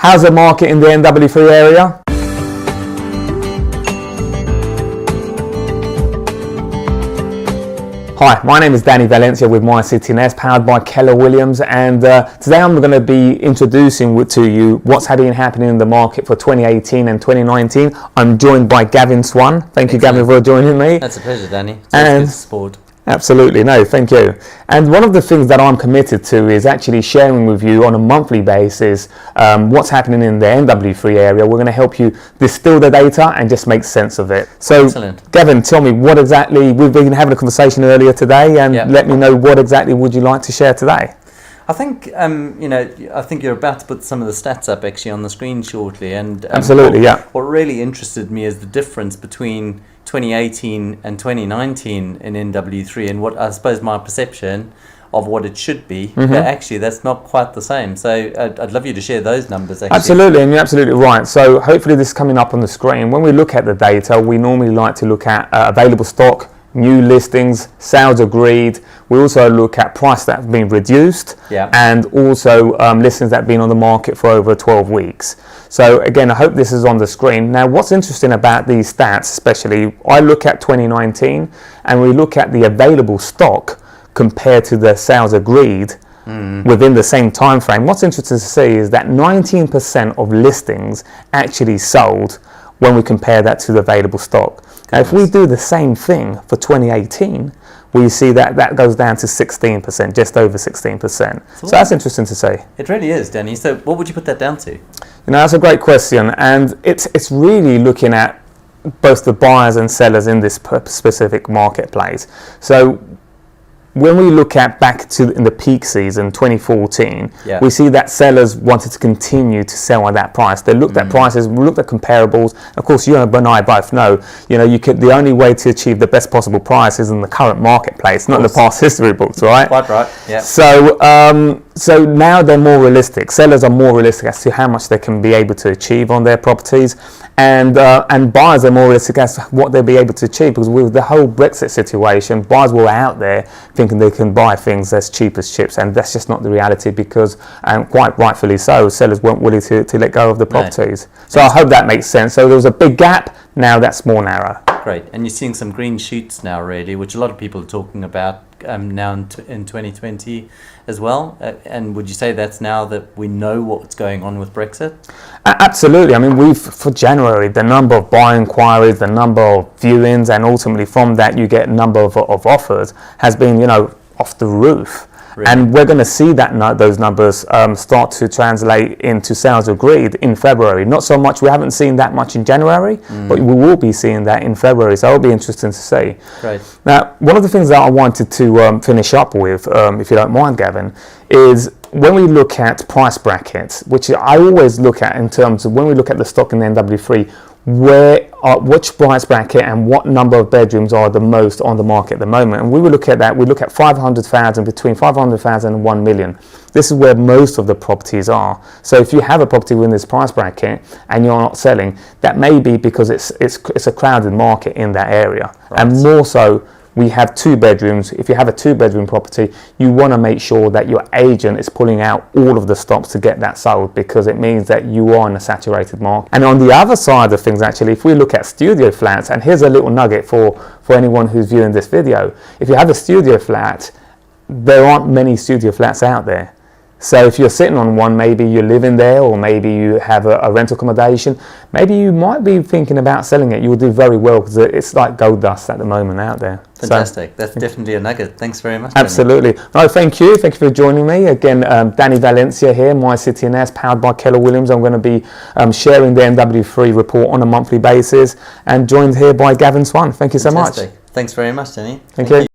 How's the market in the NW3 area? Hi, my name is Danny Valencia with My City NS, powered by Keller Williams, and today I'm going to be introducing to you what's been happening in the market for 2018 and 2019. I'm joined by Gavin Swan. Thank you, Gavin, for joining me. That's a pleasure, Danny. It's always good sport. Absolutely, no, thank you. And one of the things that I'm committed to is actually sharing with you on a monthly basis what's happening in the NW3 area. We're going to help you distill the data and just make sense of it. So, excellent. Gavin, tell me what exactly, we've been having a conversation earlier today, and let me know what exactly would you like to share today? I think, I think you're about to put some of the stats up actually on the screen shortly. And absolutely, what really interested me is the difference between 2018 and 2019 in NW3, and what I suppose my perception of what it should be, but actually that's not quite the same. So I'd love you to share those numbers actually. Absolutely, and you're absolutely right. So hopefully this is coming up on the screen. When we look at the data, we normally like to look at available stock, new listings, sales agreed. We also look at price that's been reduced, and also listings that have been on the market for over 12 weeks. So again, I hope this is on the screen. Now, what's interesting about these stats, especially, I look at 2019 and we look at the available stock compared to the sales agreed within the same time frame. What's interesting to see is that 19% of listings actually sold when we compare that to the available stock. Now, if we do the same thing for 2018, we see that that goes down to 16%, just over 16%. So that's interesting to see. It really is, Danny. So what would you put that down to? You know, that's a great question, and it's really looking at both the buyers and sellers in this specific marketplace. So when we look at back to in the peak season 2014, we see that sellers wanted to continue to sell at that price. They looked at prices, looked at comparables. Of course, you and I both know, the only way to achieve the best possible price is in the current marketplace, not in the past history books, right? Quite right. Yeah. So now they're more realistic. Sellers are more realistic as to how much they can be able to achieve on their properties, and buyers are more realistic as to what they'll be able to achieve, because with the whole Brexit situation, buyers were out there thinking they can buy things as cheap as chips, and that's just not the reality, because, and quite rightfully so, sellers weren't willing to let go of the properties. So I hope that makes sense. So there was a big gap, now that's more narrow. Great, and you're seeing some green shoots now really, which a lot of people are talking about now in 2020 as well. And would you say that's now that we know what's going on with Brexit? Absolutely. I mean, for January, the number of buy inquiries, the number of viewings, and ultimately from that you get a number of offers has been, off the roof. Really? And we're going to see that those numbers start to translate into sales agreed in February. Not so much, we haven't seen that much in January, but we will be seeing that in February. So it'll be interesting to see. Great. Now, one of the things that I wanted to finish up with, if you don't mind, Gavin, is when we look at price brackets, which I always look at in terms of when we look at the stock in the NW3, which price bracket and what number of bedrooms are the most on the market at the moment. And we will look at that. We look at 500,000, between 500,000 and 1 million. This is where most of the properties are. So if you have a property within this price bracket and you're not selling, that may be because it's a crowded market in that area. Right. And more so, we have 2 bedrooms. If you have a 2-bedroom property, you want to make sure that your agent is pulling out all of the stops to get that sold, because it means that you are in a saturated market. And on the other side of things, actually, if we look at studio flats, and here's a little nugget for anyone who's viewing this video. If you have a studio flat, there aren't many studio flats out there. So if you're sitting on one, maybe you're living there, or maybe you have a rental accommodation, maybe you might be thinking about selling it. You will do very well, because it's like gold dust at the moment out there. Fantastic. So, that's definitely a nugget. Thanks very much. Absolutely. No, thank you. Thank you for joining me. Again, Danny Valencia here, My City NS, powered by Keller Williams. I'm going to be sharing the NW3 report on a monthly basis, and joined here by Gavin Swan. Thank you so much. Thanks very much, Danny. Thank you.